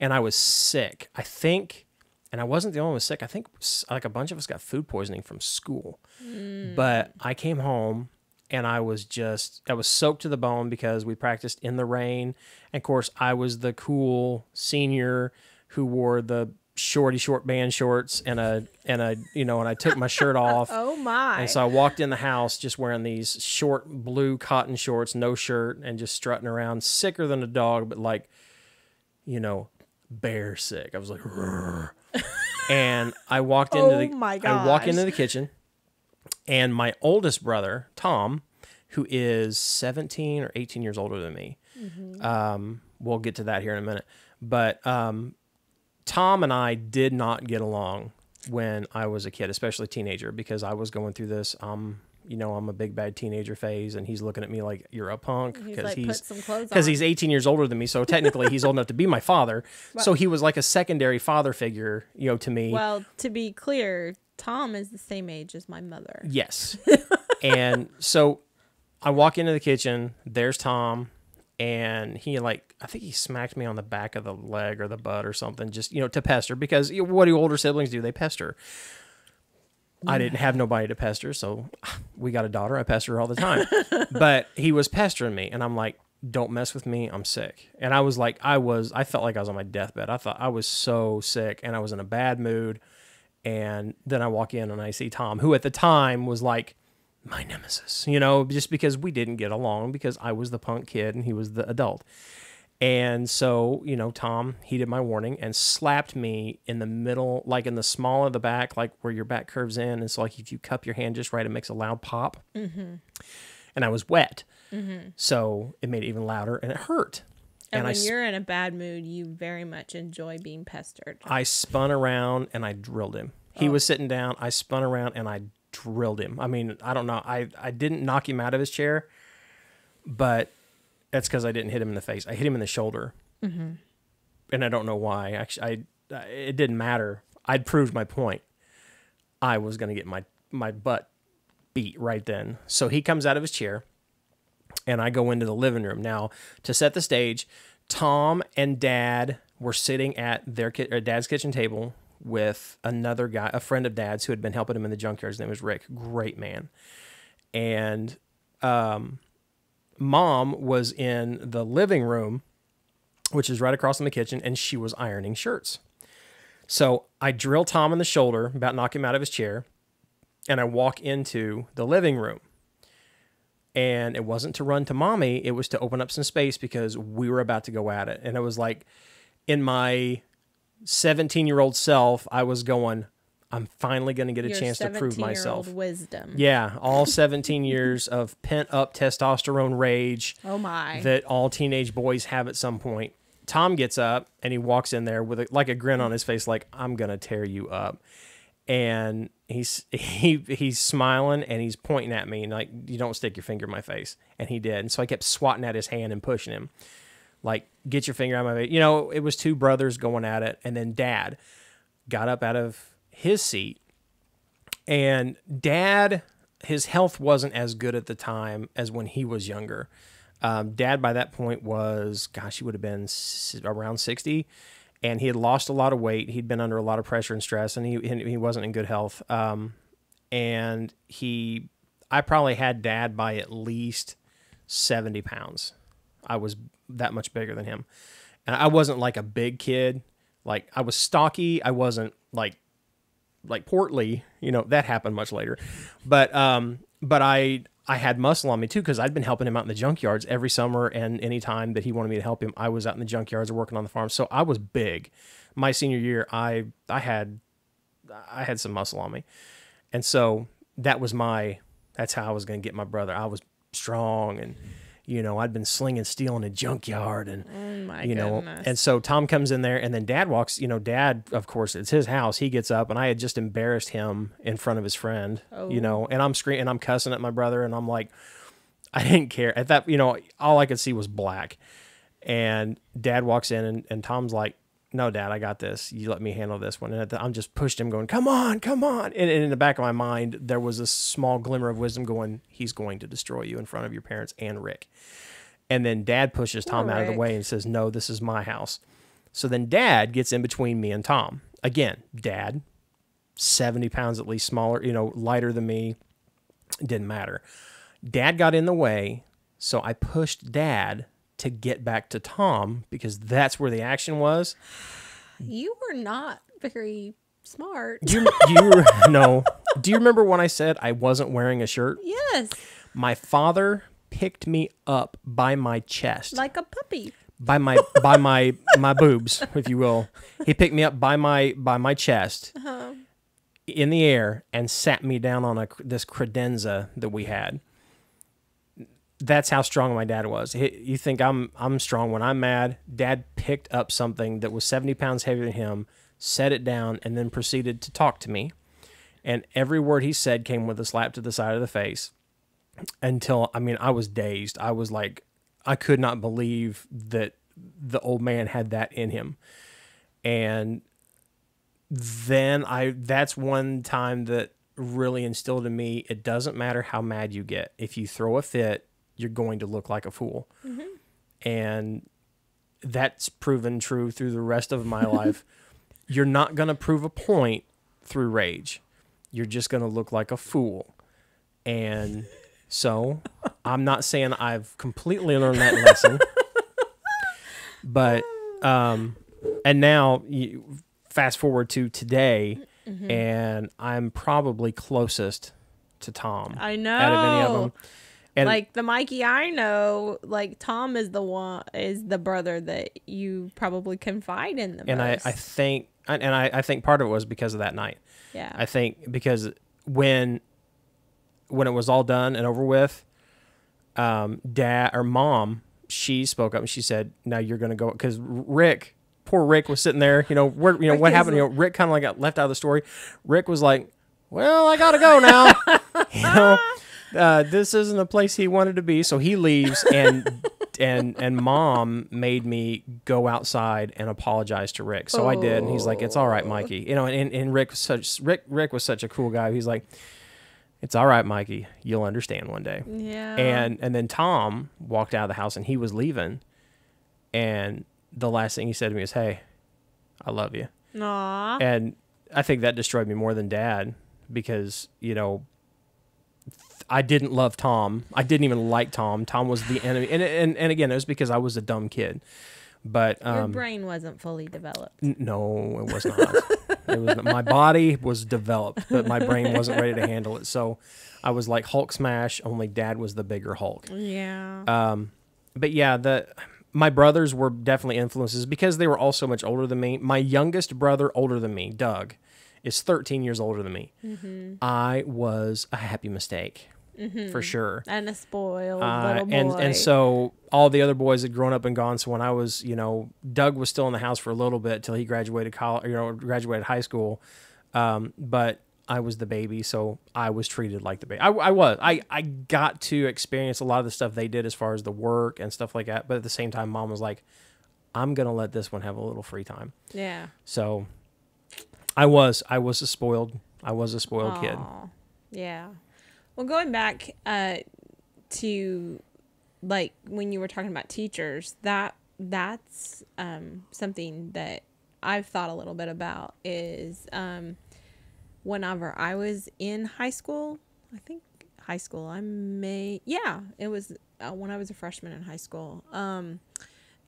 S2: and I was sick, I think, and I wasn't the only one who was sick. I think like a bunch of us got food poisoning from school. But I came home, and I was soaked to the bone because we practiced in the rain. And of course, I was the cool senior who wore the short band shorts and I took my shirt off.
S1: Oh my.
S2: And so I walked in the house just wearing these short blue cotton shorts, no shirt, and just strutting around, sicker than a dog, but like, bear sick. I was like, and I walked into I walk into the kitchen, and my oldest brother, Tom, who is 17 or 18 years older than me. We'll get to that here in a minute. But Tom and I did not get along when I was a kid, especially teenager, because I was going through this, I'm a big bad teenager phase, and he's looking at me like, you're a punk, because he's 18 years older than me. So technically he's old enough to be my father. Well, so he was like a secondary father figure, to me.
S1: Well, to be clear, Tom is the same age as my mother.
S2: Yes. And so I walk into the kitchen, there's Tom, and he I think he smacked me on the back of the leg or the butt or something, just, to pester, because what do older siblings do? They pester. I didn't have nobody to pester, so we got a daughter. I pester her all the time. But he was pestering me, and I'm like, don't mess with me. I'm sick. And I was like, I felt like I was on my deathbed. I thought I was so sick, and I was in a bad mood. And then I walk in, and I see Tom, who at the time was like my nemesis, just because we didn't get along because I was the punk kid and he was the adult. And so, Tom heeded my warning and slapped me in the middle, like in the small of the back, like where your back curves in. It's like if you cup your hand just right, it makes a loud pop. Mm-hmm. And I was wet. Mm-hmm. So it made it even louder and it hurt.
S1: And when you're in a bad mood, you very much enjoy being pestered.
S2: I spun around and I drilled him. He was sitting down. I spun around and I drilled him. I mean, I don't know. I didn't knock him out of his chair, but that's because I didn't hit him in the face. I hit him in the shoulder. Mm-hmm. And I don't know why. Actually, it didn't matter. I'd proved my point. I was going to get my butt beat right then. So he comes out of his chair, and I go into the living room. Now, to set the stage, Tom and Dad were sitting at their Dad's kitchen table with another guy, a friend of Dad's who had been helping him in the junkyard. His name was Rick. Great man. And Mom was in the living room, which is right across from the kitchen, and she was ironing shirts. So I drill Tom in the shoulder, about knock him out of his chair, and I walk into the living room. And it wasn't to run to Mommy, it was to open up some space because we were about to go at it. And it was like, in my 17-year-old self, I was going, I'm finally going to get a chance to prove myself.
S1: Wisdom.
S2: Yeah, all 17 years of pent-up testosterone rage.
S1: Oh, my.
S2: That all teenage boys have at some point. Tom gets up, and he walks in there with a grin on his face, like, I'm going to tear you up. And he's smiling, and he's pointing at me, and like, you don't stick your finger in my face. And he did. And so I kept swatting at his hand and pushing him. Like, get your finger out of my face. It was two brothers going at it, and then Dad got up out of his seat, and Dad, his health wasn't as good at the time as when he was younger. Dad by that point was, he would have been around 60, and he had lost a lot of weight. He'd been under a lot of pressure and stress, and he wasn't in good health. And I probably had Dad by at least 70 pounds. I was that much bigger than him, and I wasn't like a big kid. Like, I was stocky. I wasn't like portly, that happened much later. But I had muscle on me too, because I'd been helping him out in the junkyards every summer, and any time that he wanted me to help him, I was out in the junkyards or working on the farm. So I was big. My senior year, I had some muscle on me. And so that's how I was going to get my brother. I was strong, and I'd been slinging steel in a junkyard, and
S1: goodness.
S2: And so Tom comes in there, and then Dad walks. Dad, of course, it's his house. He gets up, and I had just embarrassed him in front of his friend. And I'm screaming, and I'm cussing at my brother, and I'm like, I didn't care at that. All I could see was black. And Dad walks in, and Tom's like, no, Dad, I got this. You let me handle this one. And I'm just pushed him, going, come on. And in the back of my mind, there was a small glimmer of wisdom going, he's going to destroy you in front of your parents and Rick. And then Dad pushes Tom out of the way and says, no, this is my house. So then Dad gets in between me and Tom. Again, Dad, 70 pounds at least smaller, lighter than me. It didn't matter. Dad got in the way, so I pushed Dad to get back to Tom, because that's where the action was.
S1: You were not very smart.
S2: No. Do you remember when I said I wasn't wearing a shirt?
S1: Yes.
S2: My father picked me up by my chest.
S1: Like a puppy.
S2: By my boobs, if you will. He picked me up by my chest in the air and sat me down on this credenza that we had. That's how strong my dad was. You think I'm strong when I'm mad? Dad picked up something that was 70 pounds heavier than him, set it down, and then proceeded to talk to me. And every word he said came with a slap to the side of the face. Until, I was dazed. I was like, I could not believe that the old man had that in him. And then that's one time that really instilled in me, it doesn't matter how mad you get. If you throw a fit, you're going to look like a fool. Mm-hmm. And that's proven true through the rest of my life. You're not going to prove a point through rage. you're just going to look like a fool. And so I'm not saying I've completely learned that lesson, but, and now you fast forward to today, and I'm probably closest to Tom.
S1: I know.
S2: Out of any of them. And
S1: like the Mikey I know, like Tom is the brother that you probably confide in the most.
S2: And I think part of it was because of that night.
S1: Yeah.
S2: I think because when it was all done and over with, Dad or Mom, she spoke up and she said, "Now you're going to go," because poor Rick was sitting there. What happened? Rick kind of like got left out of the story. Rick was like, "Well, I got to go now." This isn't a place he wanted to be, so he leaves, and Mom made me go outside and apologize to Rick. So I did, and he's like, "It's all right, Mikey." And Rick was such a cool guy. He's like, "It's all right, Mikey. You'll understand one day."
S1: Yeah.
S2: And then Tom walked out of the house, and he was leaving, and the last thing he said to me is, "Hey, I love you."
S1: Aww.
S2: And I think that destroyed me more than Dad, because I didn't love Tom. I didn't even like Tom. Tom was the enemy. And again, it was because I was a dumb kid. But
S1: your brain wasn't fully developed.
S2: No, it was not. It was not. My body was developed, but my brain wasn't ready to handle it. So I was like Hulk smash, only Dad was the bigger Hulk.
S1: Yeah.
S2: But yeah, my brothers were definitely influences because they were all so much older than me. My youngest brother, older than me, Doug, is 13 years older than me. Mm-hmm. I was a happy mistake. For sure.
S1: And a spoiled little boy.
S2: And so all the other boys had grown up and gone. So when I was, Doug was still in the house for a little bit till he graduated graduated high school. But I was the baby, so I was treated like the baby. I got to experience a lot of the stuff they did as far as the work and stuff like that. But at the same time, Mom was like, "I'm going to let this one have a little free time."
S1: Yeah.
S2: So I was a spoiled kid.
S1: Yeah. Well, going back to like when you were talking about teachers, that's something that I've thought a little bit about is whenever I was in high school, it was when I was a freshman in high school,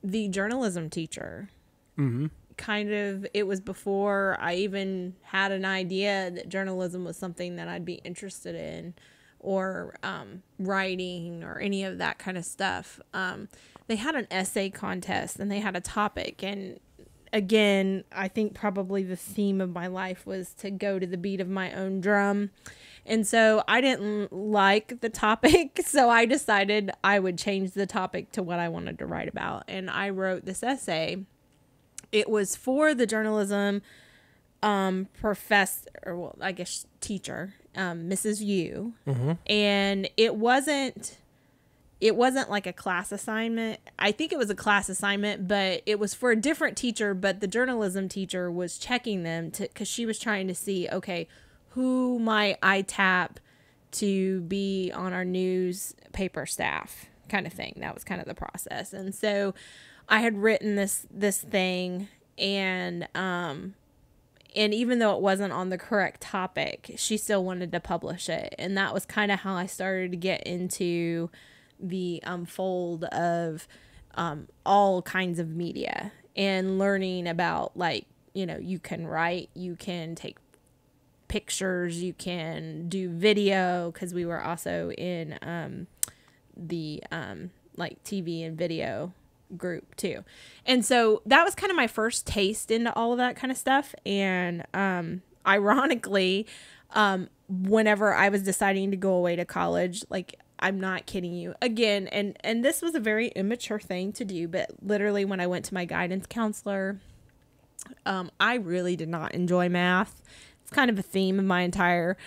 S1: the journalism teacher, it was before I even had an idea that journalism was something that I'd be interested in, or writing or any of that kind of stuff. They had an essay contest and they had a topic. And again, I think probably the theme of my life was to go to the beat of my own drum. And so I didn't like the topic. So I decided I would change the topic to what I wanted to write about. And I wrote this essay. It was for the journalism teacher, Mrs. Yu. Mm-hmm. And it wasn't like a class assignment. I think it was a class assignment, but it was for a different teacher. But the journalism teacher was checking them because she was trying to see, okay, who might I tap to be on our newspaper staff kind of thing. That was kind of the process. And so I had written this thing, and even though it wasn't on the correct topic, she still wanted to publish it. And that was kind of how I started to get into the fold of all kinds of media and learning about, like, you can write, you can take pictures, you can do video, because we were also in the like TV and video group too. And so that was kind of my first taste into all of that kind of stuff. And ironically, whenever I was deciding to go away to college, like, I'm not kidding you again, and this was a very immature thing to do, but literally when I went to my guidance counselor, I really did not enjoy math. It's kind of a theme of my entire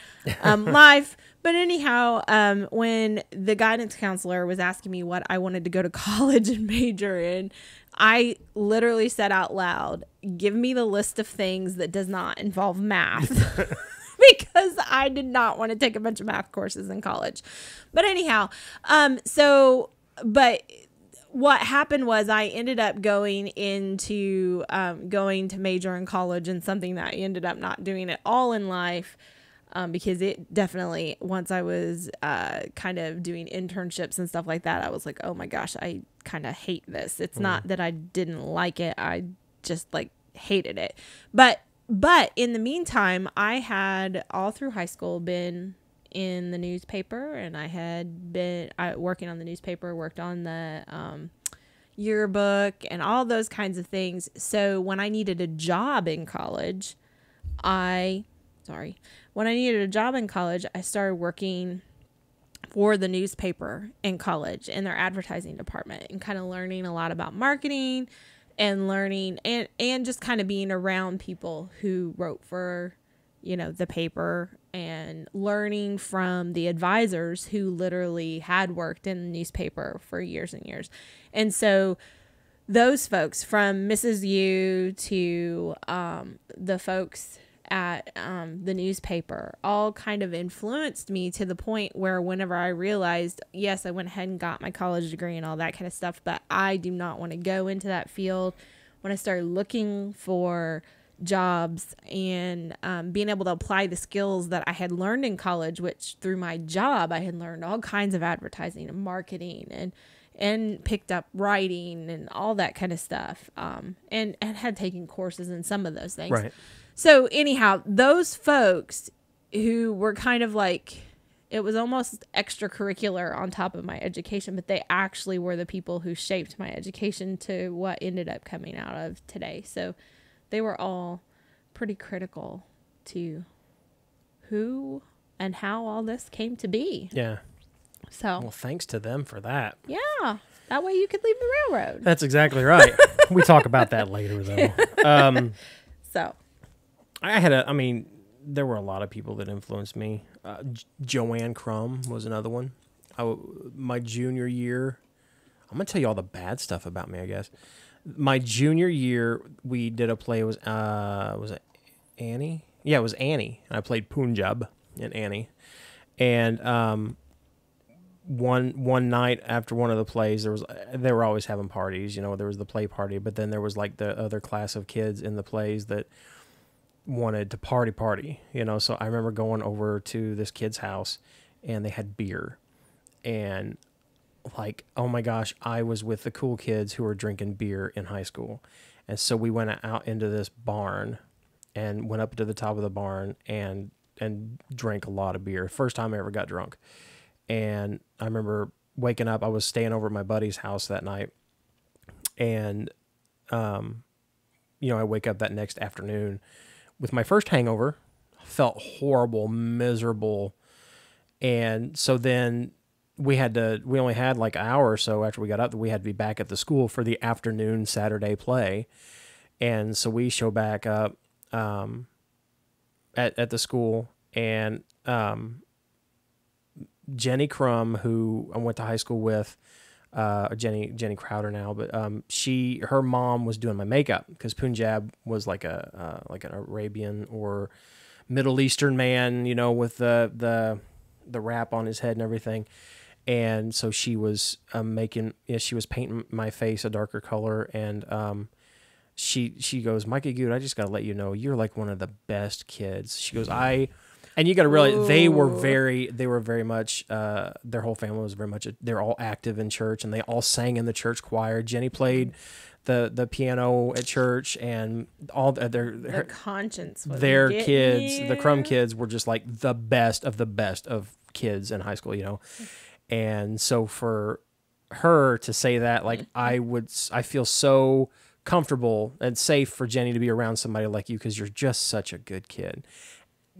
S1: life. But anyhow, when the guidance counselor was asking me what I wanted to go to college and major in, I literally said out loud, "Give me the list of things that does not involve math." Because I did not want to take a bunch of math courses in college. But anyhow, but what happened was I ended up going to major in college in something that I ended up not doing at all in life. because it definitely, once I was kind of doing internships and stuff like that, I was like, oh my gosh, I kind of hate this. It's not that I didn't like it. I just like hated it. But in the meantime, I had all through high school been in the newspaper, and I had been working on the newspaper, worked on the yearbook and all those kinds of things. So when I needed a job in college, I started working for the newspaper in college in their advertising department, and kind of learning a lot about marketing and learning and just kind of being around people who wrote for, the paper, and learning from the advisors who literally had worked in the newspaper for years and years. And so those folks, from Mrs. U to the folks at the newspaper, all kind of influenced me to the point where whenever I realized, yes, I went ahead and got my college degree and all that kind of stuff, but I do not want to go into that field. When I started looking for jobs and being able to apply the skills that I had learned in college, which through my job, I had learned all kinds of advertising and marketing and picked up writing and all that kind of stuff, and had taken courses in some of those things.
S2: Right.
S1: So anyhow, those folks who were kind of like, it was almost extracurricular on top of my education, but they actually were the people who shaped my education to what ended up coming out of today. So they were all pretty critical to who and how all this came to be.
S2: Yeah.
S1: So,
S2: well, thanks to them for that.
S1: Yeah. That way you could leave the railroad.
S2: That's exactly right. We talk about that later, though.
S1: So.
S2: There were a lot of people that influenced me. Joanne Crum was another one. My junior year, I'm going to tell you all the bad stuff about me, I guess. My junior year, we did a play. Was it Annie? Yeah, it was Annie. I played Punjab in Annie. And one night after one of the plays, they were always having parties. There was the play party, but then there was like the other class of kids in the plays that wanted to party. So I remember going over to this kid's house, and they had beer, and like, oh my gosh, I was with the cool kids who were drinking beer in high school. And so we went out into this barn and went up to the top of the barn and drank a lot of beer. First time I ever got drunk. And I remember waking up, I was staying over at my buddy's house that night. And, I wake up that next afternoon with my first hangover, felt horrible, miserable. And so then we only had like an hour or so after we got up that we had to be back at the school for the afternoon Saturday play. And so we show back up at the school, and Jenny Crum, who I went to high school with, Jenny Crowder now, but her mom was doing my makeup, because Punjab was like an Arabian or Middle Eastern man, with the wrap on his head and everything. And so she was she was painting my face a darker color, and she goes, Mikey Goode, I just got to let you know, you're like one of the best kids. She goes, and you got to realize they were very much, their whole family was very much, they're all active in church, and they all sang in the church choir. Jenny played the piano at church, and all their
S1: conscience was
S2: their kids, the Crum kids, were just like the best of kids in high school, And so for her to say that, like, I feel so comfortable and safe for Jenny to be around somebody like you, because you're just such a good kid.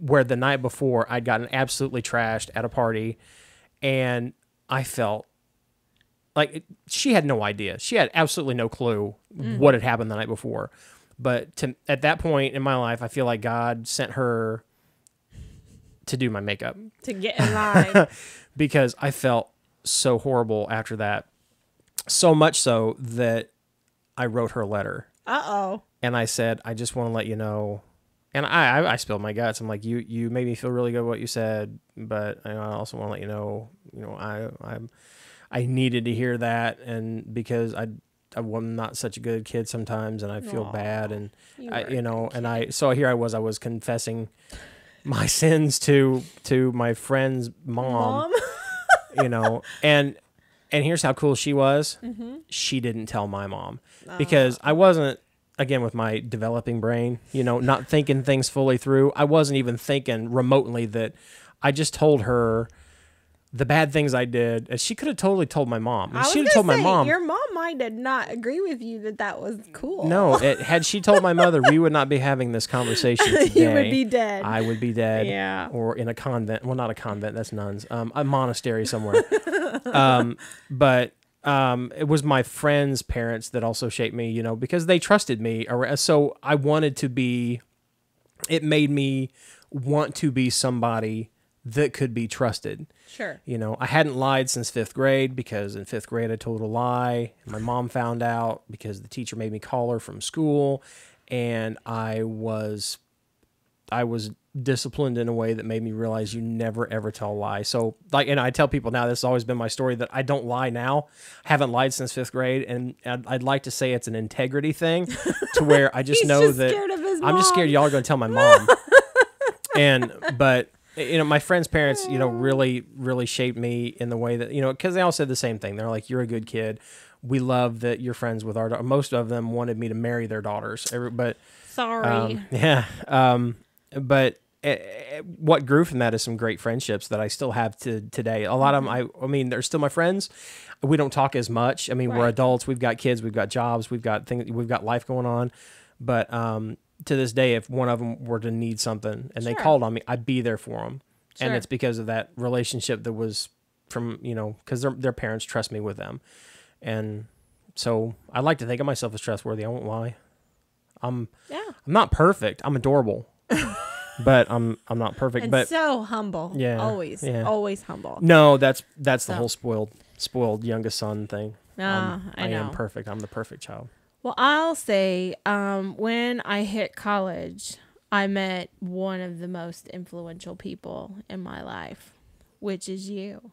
S2: Where the night before I'd gotten absolutely trashed at a party, and I felt like she had no idea. She had absolutely no clue what had happened the night before. But at that point in my life, I feel like God sent her to do my makeup.
S1: To get in line.
S2: Because I felt so horrible after that. So much so that I wrote her a letter.
S1: Uh-oh.
S2: And I said, I just want to let you know. And I spilled my guts. I'm like, you made me feel really good what you said, but I also want to let you know, I needed to hear that, and because I'm not such a good kid sometimes, and I feel bad, and so here I was confessing my sins to my friend's mom. You know, and here's how cool she was. She didn't tell my mom because I wasn't, again, with my developing brain, you know, not thinking things fully through. I wasn't even thinking remotely that. I just told her the bad things I did. And she could have totally told my mom.
S1: I was
S2: she told my mom.
S1: Your mom might have not agree with you that was cool.
S2: No, had she told my mother, we would not be having this conversation today.
S1: You would be dead.
S2: I would be dead.
S1: Yeah.
S2: Or in a convent. Well, not a convent. That's nuns. A monastery somewhere. But it was my friends' parents that also shaped me, you know, because they trusted me. So I wanted to be, it made me want to be somebody that could be trusted.
S1: Sure.
S2: You know, I hadn't lied since 5th grade because in 5th grade I told a lie. My mom found out because the teacher made me call her from school, and I was disciplined in a way that made me realize you never ever tell a lie. So like, and I tell people now, this has always been my story, that I don't lie now. I haven't lied since 5th grade, and I'd like to say it's an integrity thing to where I just know that I'm just scared y'all are going to tell my mom. But you know, my friends' parents, you know, really, really shaped me in the way that, you know, because they all said the same thing. They're like, you're a good kid. We love that you're friends with our daughter. Most of them wanted me to marry their daughters. But
S1: sorry.
S2: But what grew from that is some great friendships that I still have to today. A lot of them, I mean, they're still my friends. We don't talk as much. I mean, we're adults. We've got kids. We've got jobs. We've got things. We've got life going on. But to this day, if one of them were to need something and they called on me, I'd be there for them. Sure. And it's because of that relationship that was from, you know, because their parents trust me with them. And so I like to think of myself as trustworthy. I won't lie. I'm not perfect. I'm adorable. But I'm not perfect.
S1: And
S2: but
S1: so humble.
S2: Yeah.
S1: Always humble.
S2: No, that's the whole spoiled youngest son thing.
S1: I know.
S2: I am perfect. I'm the perfect child.
S1: Well, I'll say when I hit college, I met one of the most influential people in my life, which is you.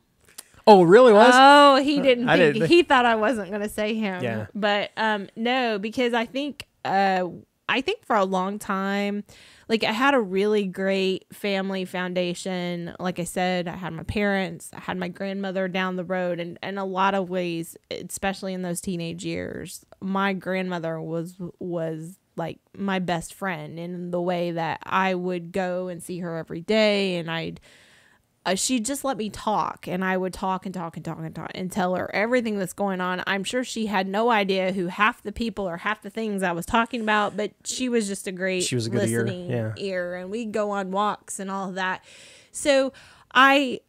S2: Oh, it really was?
S1: Oh, he didn't think. He thought I wasn't going to say him. Yeah. But no, because I think for a long time, like, I had a really great family foundation. Like I said, I had my parents, I had my grandmother down the road, and in a lot of ways, especially in those teenage years, my grandmother was like my best friend in the way that I would go and see her every day, and she'd just let me talk, and I would talk and tell her everything that's going on. I'm sure she had no idea who half the people or half the things I was talking about, but she was just a great listening ear, and we'd go on walks and all of that. So I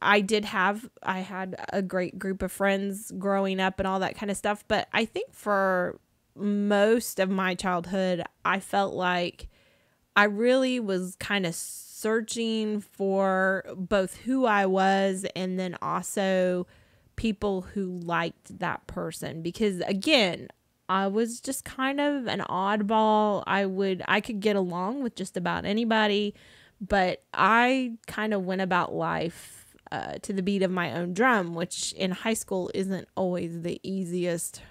S1: had a great group of friends growing up and all that kind of stuff, but I think for most of my childhood, I felt like I really was kind of searching for both who I was and then also people who liked that person, because again, I was just kind of an oddball. I could get along with just about anybody, but I kind of went about life to the beat of my own drum, which in high school isn't always the easiest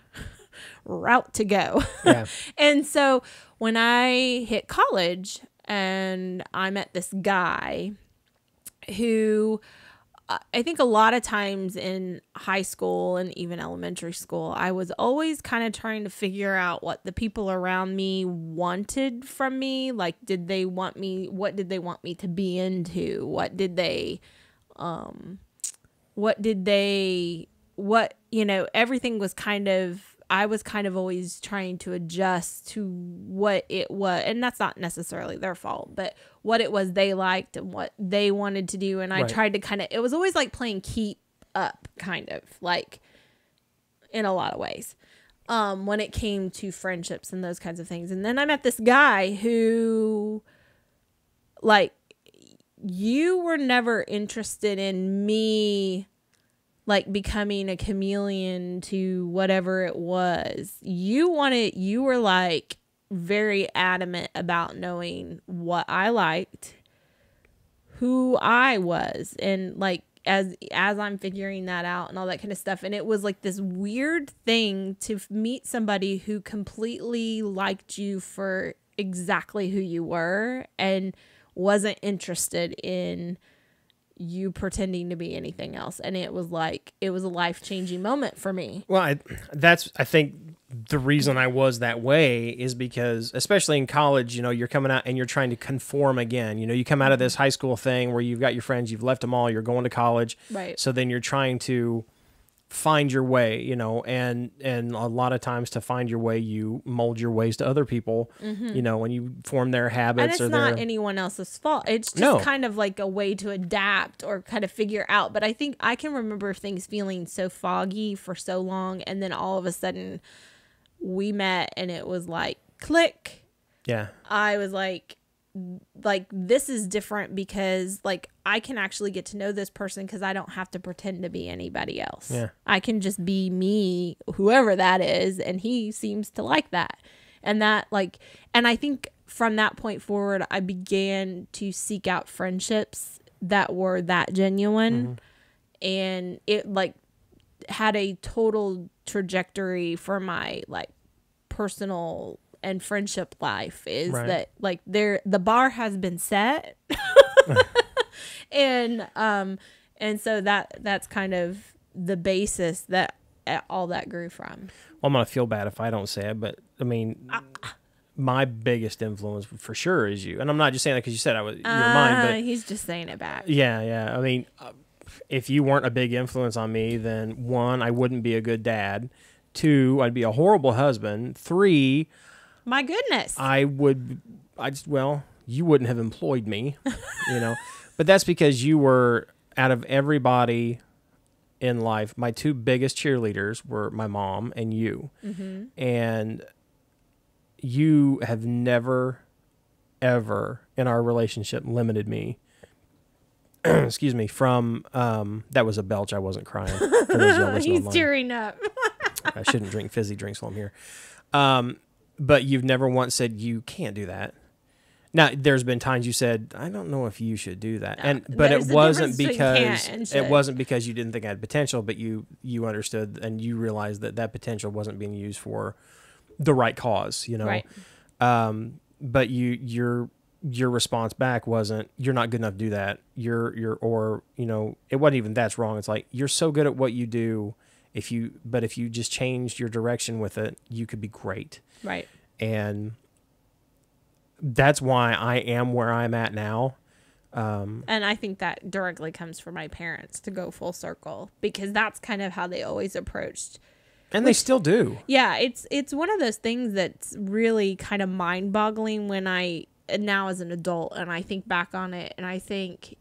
S1: route to go. Yeah. And so when I hit college, and I met this guy who I think a lot of times in high school and even elementary school, I was always kind of trying to figure out what the people around me wanted from me. Like, what did they want me to be into? Everything was kind of, I was kind of always trying to adjust to what it was, and that's not necessarily their fault, but what it was they liked and what they wanted to do. And I tried to it was always like playing keep up, kind of like, in a lot of ways, when it came to friendships and those kinds of things. And then I met this guy who, like, you were never interested in me, like, becoming a chameleon to whatever it was. You were like very adamant about knowing what I liked, who I was, and like as I'm figuring that out and all that kind of stuff. And it was like this weird thing to meet somebody who completely liked you for exactly who you were and wasn't interested in you pretending to be anything else. And it was a life-changing moment for me.
S2: Well, I think the reason I was that way is because, especially in college, you're coming out and you're trying to conform again. You come out of this high school thing where you've got your friends, you've left them all, you're going to college.
S1: Right.
S2: So then you're trying to find your way, and a lot of times to find your way, you mold your ways to other people, when you form their habits.
S1: And it's not anyone else's fault. It's just kind of like a way to adapt or kind of figure out. But I think I can remember things feeling so foggy for so long. And then all of a sudden we met and it was like, click.
S2: Yeah.
S1: I was like, this is different because like I can actually get to know this person because I don't have to pretend to be anybody else.
S2: Yeah.
S1: I can just be me, whoever that is, and he seems to like that. And and I think from that point forward I began to seek out friendships that were that genuine, and it like had a total trajectory for my like personal and friendship life is that like the bar has been set. and so that's kind of the basis that all that grew from.
S2: Well, I'm gonna feel bad if I don't say it, but I mean, my biggest influence for sure is you. And I'm not just saying that because you said I was your mind, but
S1: he's just saying it back.
S2: Yeah. I mean, if you weren't a big influence on me, then 1, I wouldn't be a good dad. 2, I'd be a horrible husband. 3,
S1: my goodness,
S2: you wouldn't have employed me, but that's because you were, out of everybody in life, my 2 biggest cheerleaders were my mom and you. And you have never, ever in our relationship limited me. Excuse me, from, that was a belch. I wasn't crying. For those of y'all listening
S1: He's tearing up.
S2: I shouldn't drink fizzy drinks while I'm here. But you've never once said you can't do that. Now, there's been times you said, I don't know if you should do that. But it wasn't because you didn't think I had potential, but you understood and you realized that potential wasn't being used for the right cause, Right. But your response back wasn't, you're not good enough to do that. It wasn't even that's wrong. It's like, you're so good at what you do. If you just changed your direction with it, you could be great.
S1: Right.
S2: And that's why I am where I'm at now.
S1: And I think that directly comes from my parents, to go full circle, because that's kind of how they always approached.
S2: And they still do.
S1: Yeah. It's one of those things that's really kind of mind boggling when now as an adult, and I think back on it and I think,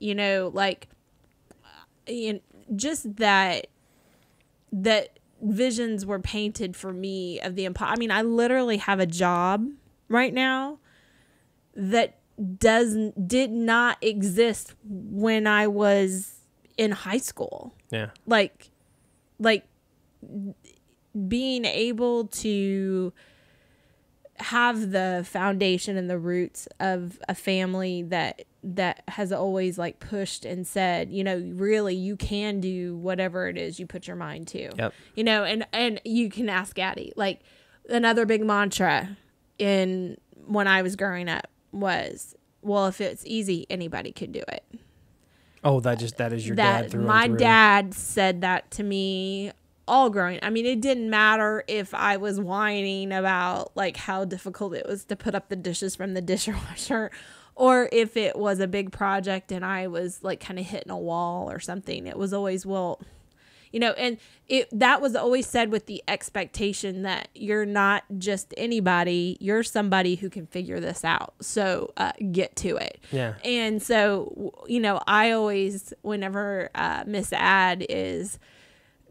S1: just that visions were painted for me of the I mean, I literally have a job right now that did not exist when I was in high school.
S2: Yeah.
S1: Like being able to have the foundation and the roots of a family that has always like pushed and said, really you can do whatever it is you put your mind to.
S2: Yep.
S1: And you can ask Addie. Like, another big mantra when I was growing up was, well, if it's easy, anybody could do it.
S2: Oh, that is your dad through
S1: my
S2: and through.
S1: Dad said that to me all growing. I mean, it didn't matter if I was whining about like how difficult it was to put up the dishes from the dishwasher, or if it was a big project and I was like kind of hitting a wall or something. It was always, and that was always said with the expectation that you're not just anybody, you're somebody who can figure this out. So get to it.
S2: Yeah.
S1: And so, I always, whenever Miss Ad is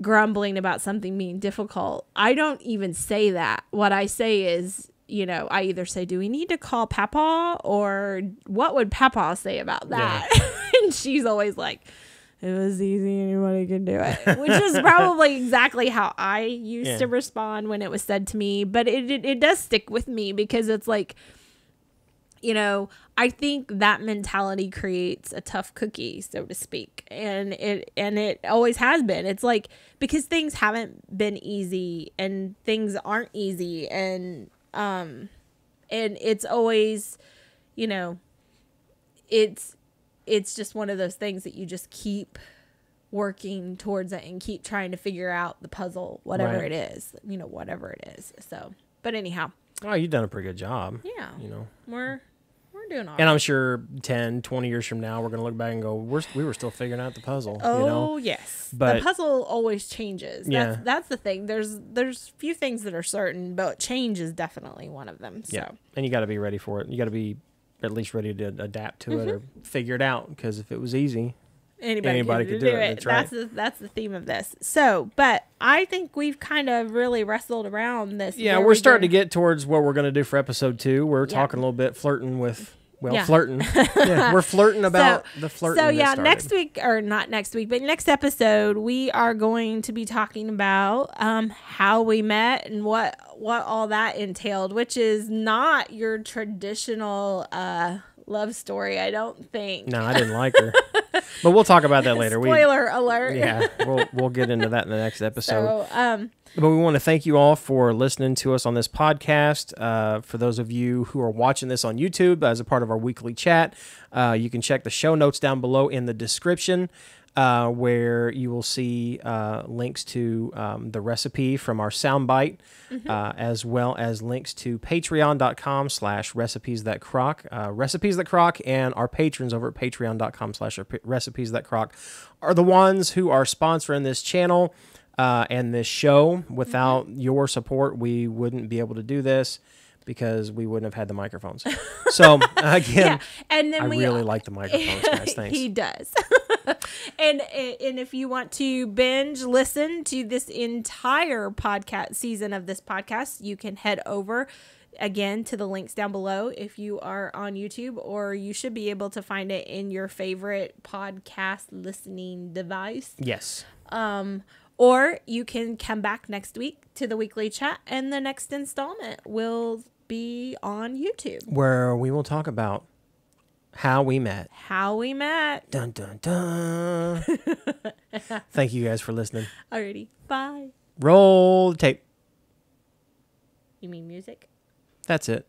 S1: grumbling about something being difficult, I don't even say that. What I say is, I either say, do we need to call Papa, or what would Papa say about that? Yeah. And she's always like, it was easy, anybody can do it, which is probably exactly how I used to respond when it was said to me. But it does stick with me, because it's like, I think that mentality creates a tough cookie, so to speak. And it always has been. It's like, because things haven't been easy and things aren't easy. And it's always, it's just one of those things that you just keep working towards it and keep trying to figure out the puzzle, whatever
S2: Right.
S1: it is, whatever it is. So, but anyhow.
S2: Oh, you've done a pretty good job.
S1: Yeah. We're doing all
S2: And I'm sure 10, 20 years from now, we're going to look back and go, we were still figuring out the puzzle.
S1: Oh, yes.
S2: But
S1: the puzzle always changes.
S2: Yeah.
S1: That's the thing. There's few things that are certain, but change is definitely one of them. So.
S2: Yeah. And you got to be ready for it. You got to be at least ready to adapt to it or figure it out. Because if it was easy, anybody could do it. That's right.
S1: That's the theme of this. So, but I think we've kind of really wrestled around this.
S2: Yeah, we're starting to get towards what we're going to do for episode 2. We're talking a little bit, flirting with, flirting. Yeah, we're flirting about the flirting. So, yeah,
S1: next week, or not next week, but next episode, we are going to be talking about how we met and what all that entailed, which is not your traditional love story, I don't think.
S2: No, I didn't like her. But we'll talk about that later.
S1: Spoiler alert.
S2: Yeah, we'll get into that in the next episode.
S1: So,
S2: but we want to thank you all for listening to us on this podcast. For those of you who are watching this on YouTube as a part of our weekly chat, you can check the show notes down below in the description, where you will see links to the recipe from our soundbite, as well as links to patreon.com/recipes-that-crock. Recipes That Crock and our patrons over at patreon.com/recipes-that-crock are the ones who are sponsoring this channel and this show. Without your support, we wouldn't be able to do this because we wouldn't have had the microphones. So, again,
S1: and then
S2: I really like the microphones, guys. Thanks.
S1: He does. And if you want to binge listen to this entire podcast season of this podcast, you can head over again to the links down below if you are on YouTube, or you should be able to find it in your favorite podcast listening device.
S2: Yes.
S1: Or you can come back next week to the weekly chat, and the next installment will be on YouTube,
S2: where we will talk about how we met.
S1: How we met.
S2: Dun, dun, dun. Thank you guys for listening.
S1: Alrighty. Bye.
S2: Roll the tape.
S1: You mean music?
S2: That's it.